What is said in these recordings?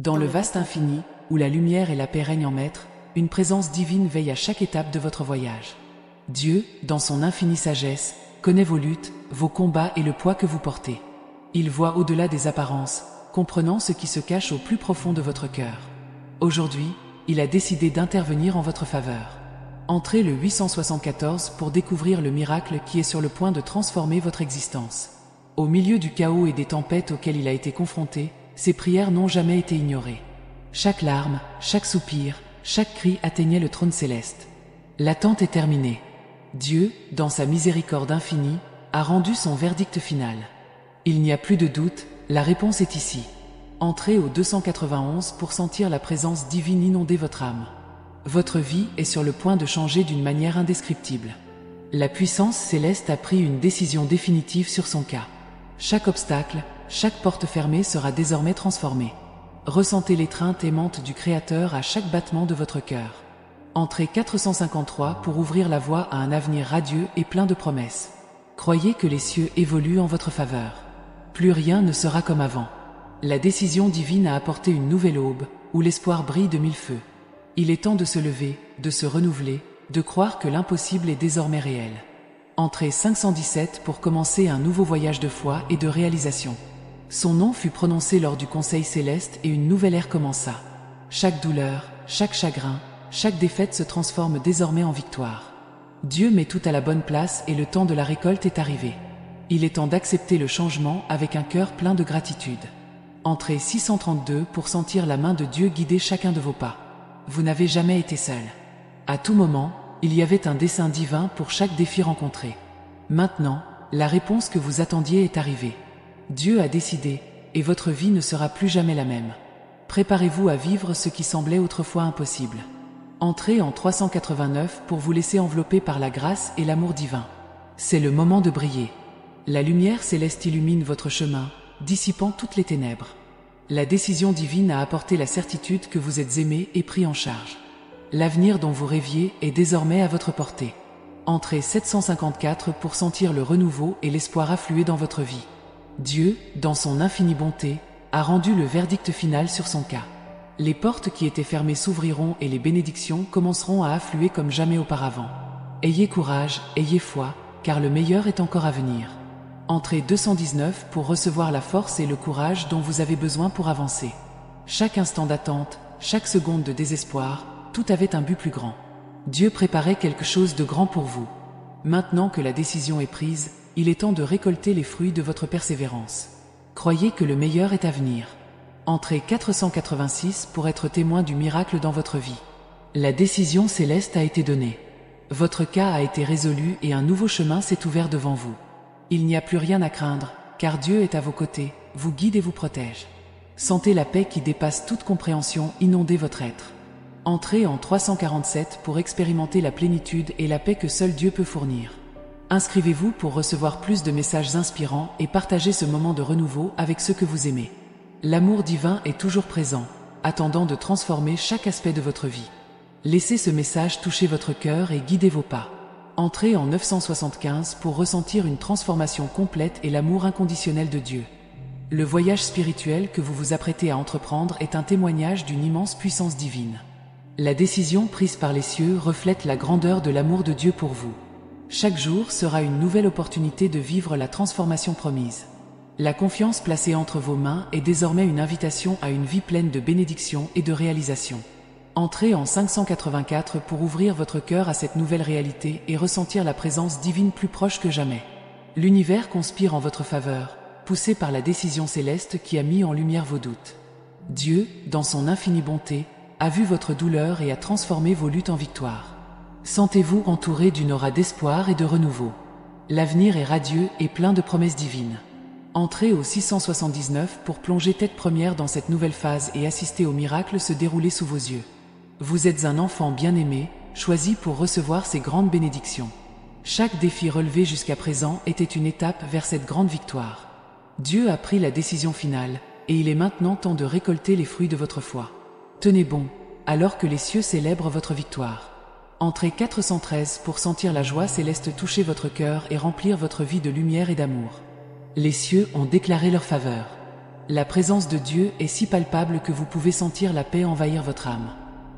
Dans le vaste infini, où la lumière et la paix règnent en maître, une présence divine veille à chaque étape de votre voyage. Dieu, dans son infinie sagesse, connaît vos luttes, vos combats et le poids que vous portez. Il voit au-delà des apparences, comprenant ce qui se cache au plus profond de votre cœur. Aujourd'hui, il a décidé d'intervenir en votre faveur. Entrez le 874 pour découvrir le miracle qui est sur le point de transformer votre existence. Au milieu du chaos et des tempêtes auxquelles il a été confronté, ses prières n'ont jamais été ignorées. Chaque larme, chaque soupir, chaque cri atteignait le trône céleste. L'attente est terminée. Dieu, dans sa miséricorde infinie, a rendu son verdict final. Il n'y a plus de doute, la réponse est ici. Entrez au 291 pour sentir la présence divine inonder votre âme. Votre vie est sur le point de changer d'une manière indescriptible. La puissance céleste a pris une décision définitive sur son cas. Chaque obstacle, chaque porte fermée sera désormais transformée. Ressentez l'étreinte aimante du Créateur à chaque battement de votre cœur. Entrez 453 pour ouvrir la voie à un avenir radieux et plein de promesses. Croyez que les cieux évoluent en votre faveur. Plus rien ne sera comme avant. La décision divine a apporté une nouvelle aube, où l'espoir brille de mille feux. Il est temps de se lever, de se renouveler, de croire que l'impossible est désormais réel. Entrez 517 pour commencer un nouveau voyage de foi et de réalisation. Son nom fut prononcé lors du Conseil céleste et une nouvelle ère commença. Chaque douleur, chaque chagrin, chaque défaite se transforme désormais en victoire. Dieu met tout à la bonne place et le temps de la récolte est arrivé. Il est temps d'accepter le changement avec un cœur plein de gratitude. Entrez 632 pour sentir la main de Dieu guider chacun de vos pas. Vous n'avez jamais été seul. À tout moment, il y avait un dessein divin pour chaque défi rencontré. Maintenant, la réponse que vous attendiez est arrivée. Dieu a décidé, et votre vie ne sera plus jamais la même. Préparez-vous à vivre ce qui semblait autrefois impossible. Entrez en 389 pour vous laisser envelopper par la grâce et l'amour divin. C'est le moment de briller. La lumière céleste illumine votre chemin, dissipant toutes les ténèbres. La décision divine a apporté la certitude que vous êtes aimé et pris en charge. L'avenir dont vous rêviez est désormais à votre portée. Entrez 754 pour sentir le renouveau et l'espoir affluer dans votre vie. Dieu, dans son infinie bonté, a rendu le verdict final sur son cas. Les portes qui étaient fermées s'ouvriront et les bénédictions commenceront à affluer comme jamais auparavant. Ayez courage, ayez foi, car le meilleur est encore à venir. Entrez 219 pour recevoir la force et le courage dont vous avez besoin pour avancer. Chaque instant d'attente, chaque seconde de désespoir, tout avait un but plus grand. Dieu préparait quelque chose de grand pour vous. Maintenant que la décision est prise, il est temps de récolter les fruits de votre persévérance. Croyez que le meilleur est à venir. Entrez 486 pour être témoin du miracle dans votre vie. La décision céleste a été donnée. Votre cas a été résolu et un nouveau chemin s'est ouvert devant vous. Il n'y a plus rien à craindre, car Dieu est à vos côtés, vous guide et vous protège. Sentez la paix qui dépasse toute compréhension inonder votre être. Entrez en 347 pour expérimenter la plénitude et la paix que seul Dieu peut fournir. Inscrivez-vous pour recevoir plus de messages inspirants et partagez ce moment de renouveau avec ceux que vous aimez. L'amour divin est toujours présent, attendant de transformer chaque aspect de votre vie. Laissez ce message toucher votre cœur et guider vos pas. Entrez en 975 pour ressentir une transformation complète et l'amour inconditionnel de Dieu. Le voyage spirituel que vous vous apprêtez à entreprendre est un témoignage d'une immense puissance divine. La décision prise par les cieux reflète la grandeur de l'amour de Dieu pour vous. Chaque jour sera une nouvelle opportunité de vivre la transformation promise. La confiance placée entre vos mains est désormais une invitation à une vie pleine de bénédictions et de réalisations. Entrez en 584 pour ouvrir votre cœur à cette nouvelle réalité et ressentir la présence divine plus proche que jamais. L'univers conspire en votre faveur, poussé par la décision céleste qui a mis en lumière vos doutes. Dieu, dans son infinie bonté, a vu votre douleur et a transformé vos luttes en victoire. Sentez-vous entouré d'une aura d'espoir et de renouveau. L'avenir est radieux et plein de promesses divines. Entrez au 679 pour plonger tête première dans cette nouvelle phase et assister au miracle se dérouler sous vos yeux. Vous êtes un enfant bien-aimé, choisi pour recevoir ces grandes bénédictions. Chaque défi relevé jusqu'à présent était une étape vers cette grande victoire. Dieu a pris la décision finale, et il est maintenant temps de récolter les fruits de votre foi. Tenez bon, alors que les cieux célèbrent votre victoire. Entrez 413 pour sentir la joie céleste toucher votre cœur et remplir votre vie de lumière et d'amour. Les cieux ont déclaré leur faveur. La présence de Dieu est si palpable que vous pouvez sentir la paix envahir votre âme.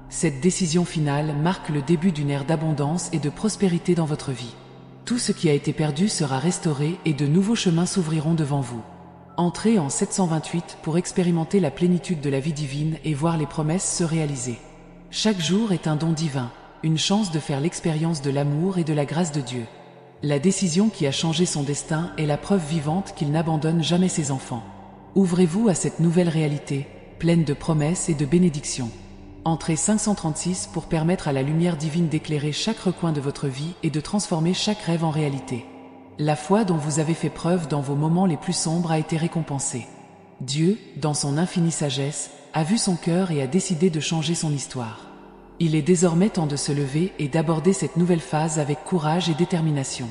Cette décision finale marque le début d'une ère d'abondance et de prospérité dans votre vie. Tout ce qui a été perdu sera restauré et de nouveaux chemins s'ouvriront devant vous. Entrez en 728 pour expérimenter la plénitude de la vie divine et voir les promesses se réaliser. Chaque jour est un don divin, une chance de faire l'expérience de l'amour et de la grâce de Dieu. La décision qui a changé son destin est la preuve vivante qu'il n'abandonne jamais ses enfants. Ouvrez-vous à cette nouvelle réalité, pleine de promesses et de bénédictions. Entrez 536 pour permettre à la lumière divine d'éclairer chaque recoin de votre vie et de transformer chaque rêve en réalité. La foi dont vous avez fait preuve dans vos moments les plus sombres a été récompensée. Dieu, dans son infinie sagesse, a vu son cœur et a décidé de changer son histoire. Il est désormais temps de se lever et d'aborder cette nouvelle phase avec courage et détermination.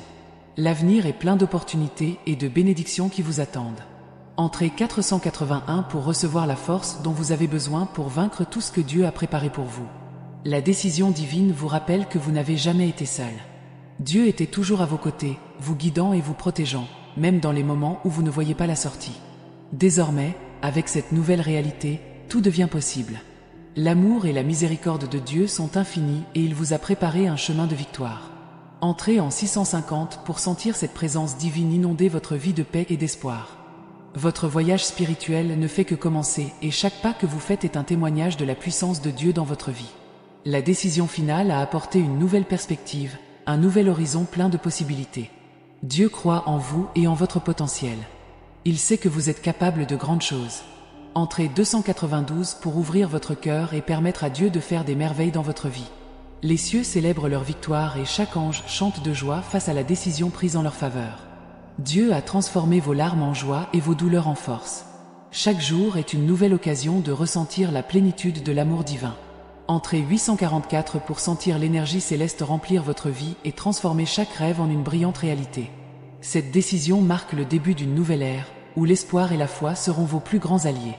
L'avenir est plein d'opportunités et de bénédictions qui vous attendent. Entrez 481 pour recevoir la force dont vous avez besoin pour vaincre tout ce que Dieu a préparé pour vous. La décision divine vous rappelle que vous n'avez jamais été seul. Dieu était toujours à vos côtés, vous guidant et vous protégeant, même dans les moments où vous ne voyez pas la sortie. Désormais, avec cette nouvelle réalité, tout devient possible. L'amour et la miséricorde de Dieu sont infinis et il vous a préparé un chemin de victoire. Entrez en 650 pour sentir cette présence divine inonder votre vie de paix et d'espoir. Votre voyage spirituel ne fait que commencer et chaque pas que vous faites est un témoignage de la puissance de Dieu dans votre vie. La décision finale a apporté une nouvelle perspective, un nouvel horizon plein de possibilités. Dieu croit en vous et en votre potentiel. Il sait que vous êtes capable de grandes choses. Entrez 292 pour ouvrir votre cœur et permettre à Dieu de faire des merveilles dans votre vie. Les cieux célèbrent leur victoire et chaque ange chante de joie face à la décision prise en leur faveur. Dieu a transformé vos larmes en joie et vos douleurs en force. Chaque jour est une nouvelle occasion de ressentir la plénitude de l'amour divin. Entrez 844 pour sentir l'énergie céleste remplir votre vie et transformer chaque rêve en une brillante réalité. Cette décision marque le début d'une nouvelle ère, où l'espoir et la foi seront vos plus grands alliés.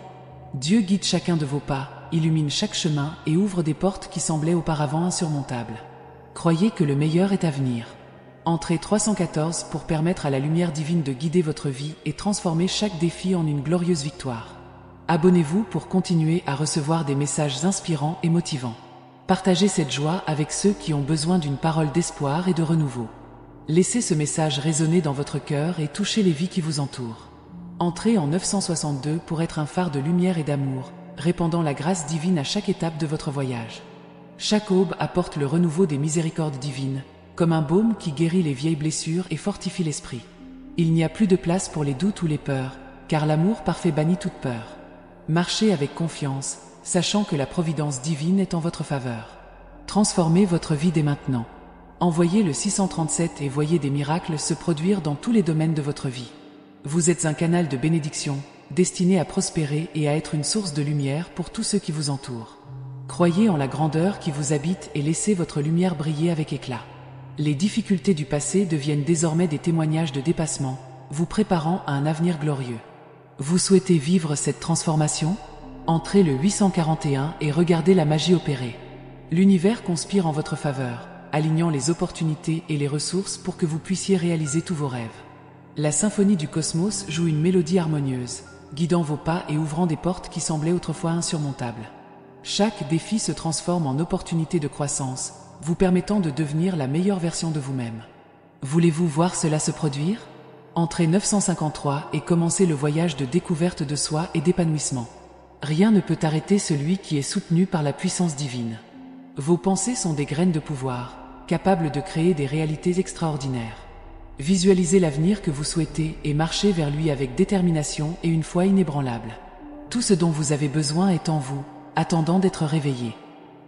Dieu guide chacun de vos pas, illumine chaque chemin et ouvre des portes qui semblaient auparavant insurmontables. Croyez que le meilleur est à venir. Entrez 314 pour permettre à la lumière divine de guider votre vie et transformer chaque défi en une glorieuse victoire. Abonnez-vous pour continuer à recevoir des messages inspirants et motivants. Partagez cette joie avec ceux qui ont besoin d'une parole d'espoir et de renouveau. Laissez ce message résonner dans votre cœur et toucher les vies qui vous entourent. Entrez en 962 pour être un phare de lumière et d'amour, répandant la grâce divine à chaque étape de votre voyage. Chaque aube apporte le renouveau des miséricordes divines, comme un baume qui guérit les vieilles blessures et fortifie l'esprit. Il n'y a plus de place pour les doutes ou les peurs, car l'amour parfait bannit toute peur. Marchez avec confiance, sachant que la providence divine est en votre faveur. Transformez votre vie dès maintenant. Envoyez le 637 et voyez des miracles se produire dans tous les domaines de votre vie. Vous êtes un canal de bénédiction, destiné à prospérer et à être une source de lumière pour tous ceux qui vous entourent. Croyez en la grandeur qui vous habite et laissez votre lumière briller avec éclat. Les difficultés du passé deviennent désormais des témoignages de dépassement, vous préparant à un avenir glorieux. Vous souhaitez vivre cette transformation? Entrez le 841 et regardez la magie opérer. L'univers conspire en votre faveur, alignant les opportunités et les ressources pour que vous puissiez réaliser tous vos rêves. La symphonie du cosmos joue une mélodie harmonieuse, guidant vos pas et ouvrant des portes qui semblaient autrefois insurmontables. Chaque défi se transforme en opportunité de croissance, vous permettant de devenir la meilleure version de vous-même. Voulez-vous voir cela se produire? Entrez 953 et commencez le voyage de découverte de soi et d'épanouissement. Rien ne peut arrêter celui qui est soutenu par la puissance divine. Vos pensées sont des graines de pouvoir, capables de créer des réalités extraordinaires. Visualisez l'avenir que vous souhaitez et marchez vers lui avec détermination et une foi inébranlable. Tout ce dont vous avez besoin est en vous, attendant d'être réveillé.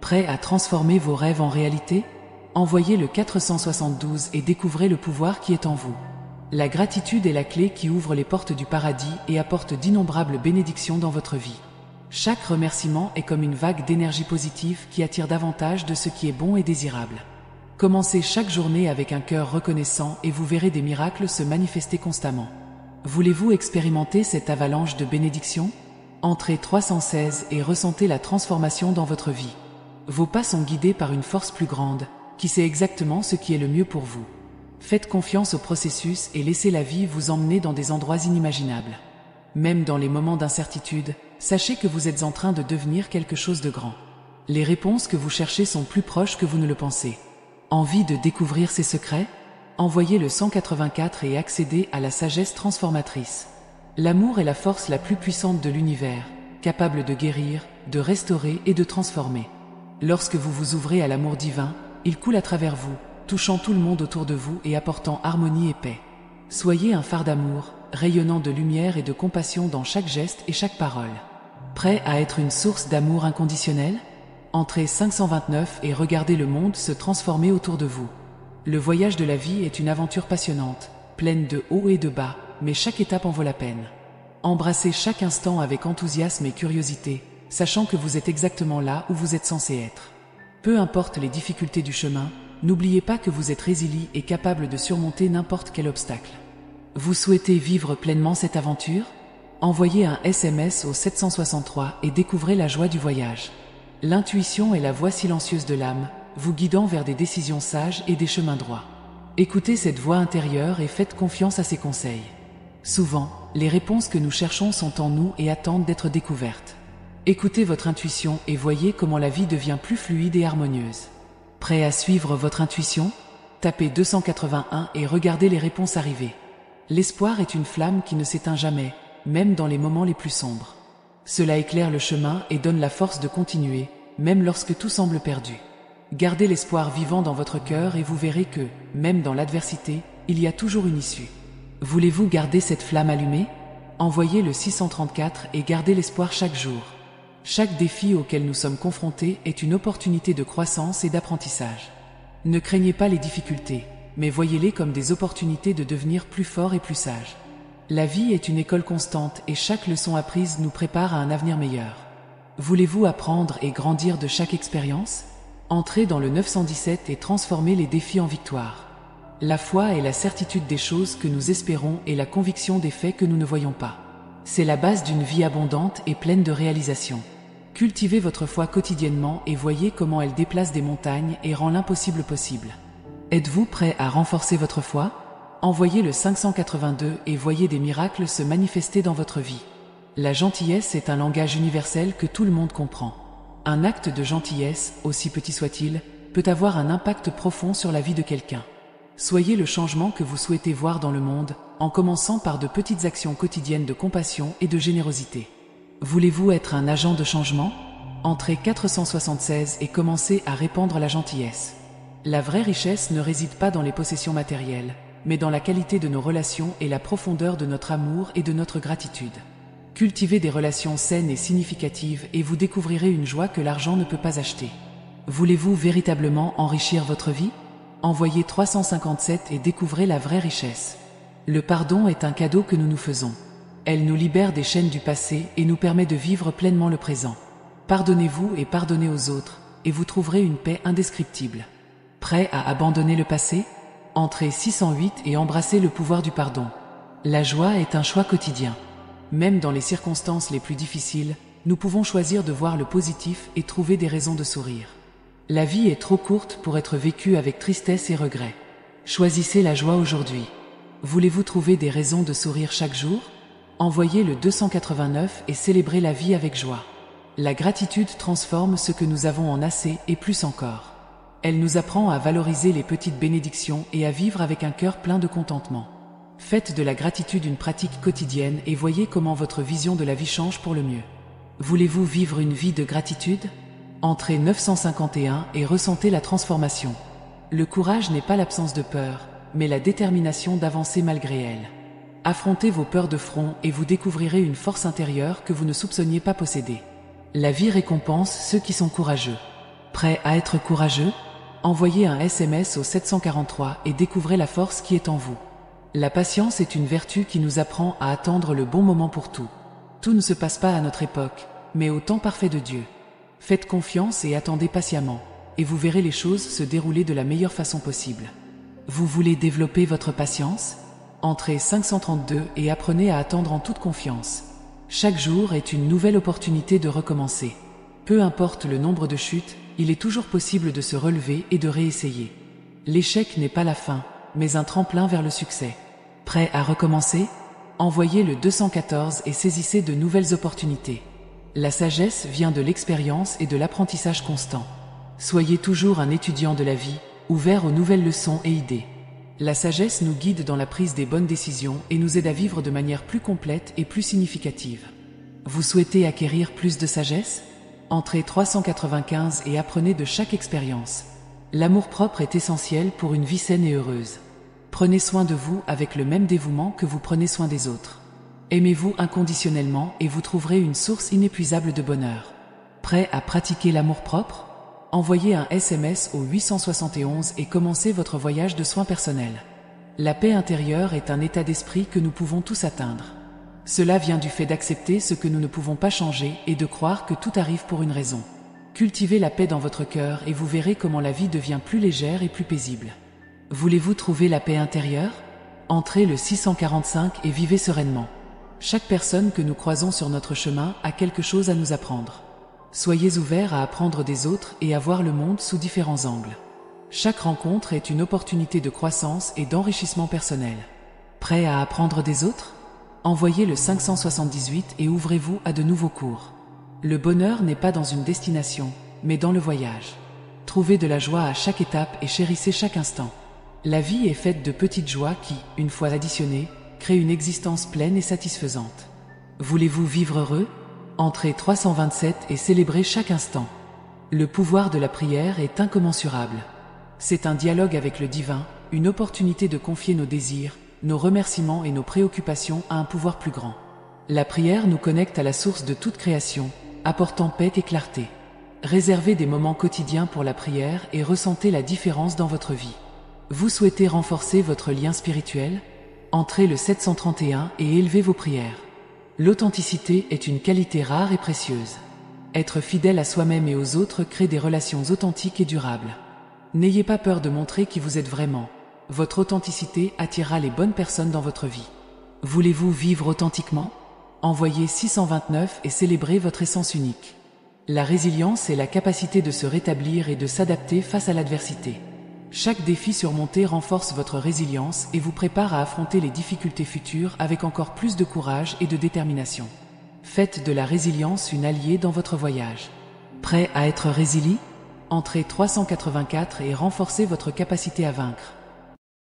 Prêt à transformer vos rêves en réalité? Envoyez le 472 et découvrez le pouvoir qui est en vous. La gratitude est la clé qui ouvre les portes du paradis et apporte d'innombrables bénédictions dans votre vie. Chaque remerciement est comme une vague d'énergie positive qui attire davantage de ce qui est bon et désirable. Commencez chaque journée avec un cœur reconnaissant et vous verrez des miracles se manifester constamment. Voulez-vous expérimenter cette avalanche de bénédictions? Entrez 316 et ressentez la transformation dans votre vie. Vos pas sont guidés par une force plus grande, qui sait exactement ce qui est le mieux pour vous. Faites confiance au processus et laissez la vie vous emmener dans des endroits inimaginables. Même dans les moments d'incertitude, sachez que vous êtes en train de devenir quelque chose de grand. Les réponses que vous cherchez sont plus proches que vous ne le pensez. Envie de découvrir ces secrets? Envoyez le 184 et accédez à la sagesse transformatrice. L'amour est la force la plus puissante de l'univers, capable de guérir, de restaurer et de transformer. Lorsque vous vous ouvrez à l'amour divin, il coule à travers vous, touchant tout le monde autour de vous et apportant harmonie et paix. Soyez un phare d'amour, rayonnant de lumière et de compassion dans chaque geste et chaque parole. Prêt à être une source d'amour inconditionnel? Entrez 529 et regardez le monde se transformer autour de vous. Le voyage de la vie est une aventure passionnante, pleine de hauts et de bas, mais chaque étape en vaut la peine. Embrassez chaque instant avec enthousiasme et curiosité, sachant que vous êtes exactement là où vous êtes censé être. Peu importe les difficultés du chemin, n'oubliez pas que vous êtes résilient et capable de surmonter n'importe quel obstacle. Vous souhaitez vivre pleinement cette aventure? Envoyez un SMS au 763 et découvrez la joie du voyage. L'intuition est la voix silencieuse de l'âme, vous guidant vers des décisions sages et des chemins droits. Écoutez cette voix intérieure et faites confiance à ses conseils. Souvent, les réponses que nous cherchons sont en nous et attendent d'être découvertes. Écoutez votre intuition et voyez comment la vie devient plus fluide et harmonieuse. Prêt à suivre votre intuition? Tapez 281 et regardez les réponses arriver. L'espoir est une flamme qui ne s'éteint jamais, même dans les moments les plus sombres. Cela éclaire le chemin et donne la force de continuer, même lorsque tout semble perdu. Gardez l'espoir vivant dans votre cœur et vous verrez que, même dans l'adversité, il y a toujours une issue. Voulez-vous garder cette flamme allumée? Envoyez le 634 et gardez l'espoir chaque jour. Chaque défi auquel nous sommes confrontés est une opportunité de croissance et d'apprentissage. Ne craignez pas les difficultés, mais voyez-les comme des opportunités de devenir plus fort et plus sage. La vie est une école constante et chaque leçon apprise nous prépare à un avenir meilleur. Voulez-vous apprendre et grandir de chaque expérience? Entrez dans le 917 et transformez les défis en victoire. La foi est la certitude des choses que nous espérons et la conviction des faits que nous ne voyons pas. C'est la base d'une vie abondante et pleine de réalisations. Cultivez votre foi quotidiennement et voyez comment elle déplace des montagnes et rend l'impossible possible. Êtes-vous prêt à renforcer votre foi? Envoyez le 582 et voyez des miracles se manifester dans votre vie. La gentillesse est un langage universel que tout le monde comprend. Un acte de gentillesse, aussi petit soit-il, peut avoir un impact profond sur la vie de quelqu'un. Soyez le changement que vous souhaitez voir dans le monde, en commençant par de petites actions quotidiennes de compassion et de générosité. Voulez-vous être un agent de changement? Entrez 476 et commencez à répandre la gentillesse. La vraie richesse ne réside pas dans les possessions matérielles, mais dans la qualité de nos relations et la profondeur de notre amour et de notre gratitude. Cultivez des relations saines et significatives et vous découvrirez une joie que l'argent ne peut pas acheter. Voulez-vous véritablement enrichir votre vie? Envoyez 357 et découvrez la vraie richesse. Le pardon est un cadeau que nous nous faisons. Elle nous libère des chaînes du passé et nous permet de vivre pleinement le présent. Pardonnez-vous et pardonnez aux autres, et vous trouverez une paix indescriptible. Prêt à abandonner le passé? Entrez 608 et embrassez le pouvoir du pardon. La joie est un choix quotidien. Même dans les circonstances les plus difficiles, nous pouvons choisir de voir le positif et trouver des raisons de sourire. La vie est trop courte pour être vécue avec tristesse et regret. Choisissez la joie aujourd'hui. Voulez-vous trouver des raisons de sourire chaque jour? Envoyez le 289 et célébrez la vie avec joie. La gratitude transforme ce que nous avons en assez et plus encore. Elle nous apprend à valoriser les petites bénédictions et à vivre avec un cœur plein de contentement. Faites de la gratitude une pratique quotidienne et voyez comment votre vision de la vie change pour le mieux. Voulez-vous vivre une vie de gratitude? Entrez 951 et ressentez la transformation. Le courage n'est pas l'absence de peur, mais la détermination d'avancer malgré elle. Affrontez vos peurs de front et vous découvrirez une force intérieure que vous ne soupçonniez pas posséder. La vie récompense ceux qui sont courageux. Prêt à être courageux? Envoyez un SMS au 743 et découvrez la force qui est en vous. La patience est une vertu qui nous apprend à attendre le bon moment pour tout. Tout ne se passe pas à notre époque, mais au temps parfait de Dieu. Faites confiance et attendez patiemment, et vous verrez les choses se dérouler de la meilleure façon possible. Vous voulez développer votre patience? Entrez 532 et apprenez à attendre en toute confiance. Chaque jour est une nouvelle opportunité de recommencer. Peu importe le nombre de chutes, il est toujours possible de se relever et de réessayer. L'échec n'est pas la fin, mais un tremplin vers le succès. Prêt à recommencer? Envoyez le 214 et saisissez de nouvelles opportunités. La sagesse vient de l'expérience et de l'apprentissage constant. Soyez toujours un étudiant de la vie, ouvert aux nouvelles leçons et idées. La sagesse nous guide dans la prise des bonnes décisions et nous aide à vivre de manière plus complète et plus significative. Vous souhaitez acquérir plus de sagesse? Entrez 395 et apprenez de chaque expérience. L'amour-propre est essentiel pour une vie saine et heureuse. Prenez soin de vous avec le même dévouement que vous prenez soin des autres. Aimez-vous inconditionnellement et vous trouverez une source inépuisable de bonheur. Prêt à pratiquer l'amour-propre? Envoyez un SMS au 871 et commencez votre voyage de soins personnels. La paix intérieure est un état d'esprit que nous pouvons tous atteindre. Cela vient du fait d'accepter ce que nous ne pouvons pas changer et de croire que tout arrive pour une raison. Cultivez la paix dans votre cœur et vous verrez comment la vie devient plus légère et plus paisible. Voulez-vous trouver la paix intérieure? Entrez le 645 et vivez sereinement. Chaque personne que nous croisons sur notre chemin a quelque chose à nous apprendre. Soyez ouverts à apprendre des autres et à voir le monde sous différents angles. Chaque rencontre est une opportunité de croissance et d'enrichissement personnel. Prêt à apprendre des autres? Envoyez le 578 et ouvrez-vous à de nouveaux cours. Le bonheur n'est pas dans une destination, mais dans le voyage. Trouvez de la joie à chaque étape et chérissez chaque instant. La vie est faite de petites joies qui, une fois additionnées, créent une existence pleine et satisfaisante. Voulez-vous vivre heureux? Entrez 327 et célébrez chaque instant. Le pouvoir de la prière est incommensurable. C'est un dialogue avec le divin, une opportunité de confier nos désirs, nos remerciements et nos préoccupations à un pouvoir plus grand. La prière nous connecte à la source de toute création, apportant paix et clarté. Réservez des moments quotidiens pour la prière et ressentez la différence dans votre vie. Vous souhaitez renforcer votre lien spirituel? Entrez le 731 et élevez vos prières. L'authenticité est une qualité rare et précieuse. Être fidèle à soi-même et aux autres crée des relations authentiques et durables. N'ayez pas peur de montrer qui vous êtes vraiment. Votre authenticité attirera les bonnes personnes dans votre vie. Voulez-vous vivre authentiquement? Envoyez 629 et célébrez votre essence unique. La résilience est la capacité de se rétablir et de s'adapter face à l'adversité. Chaque défi surmonté renforce votre résilience et vous prépare à affronter les difficultés futures avec encore plus de courage et de détermination. Faites de la résilience une alliée dans votre voyage. Prêt à être résili? Entrez 384 et renforcez votre capacité à vaincre.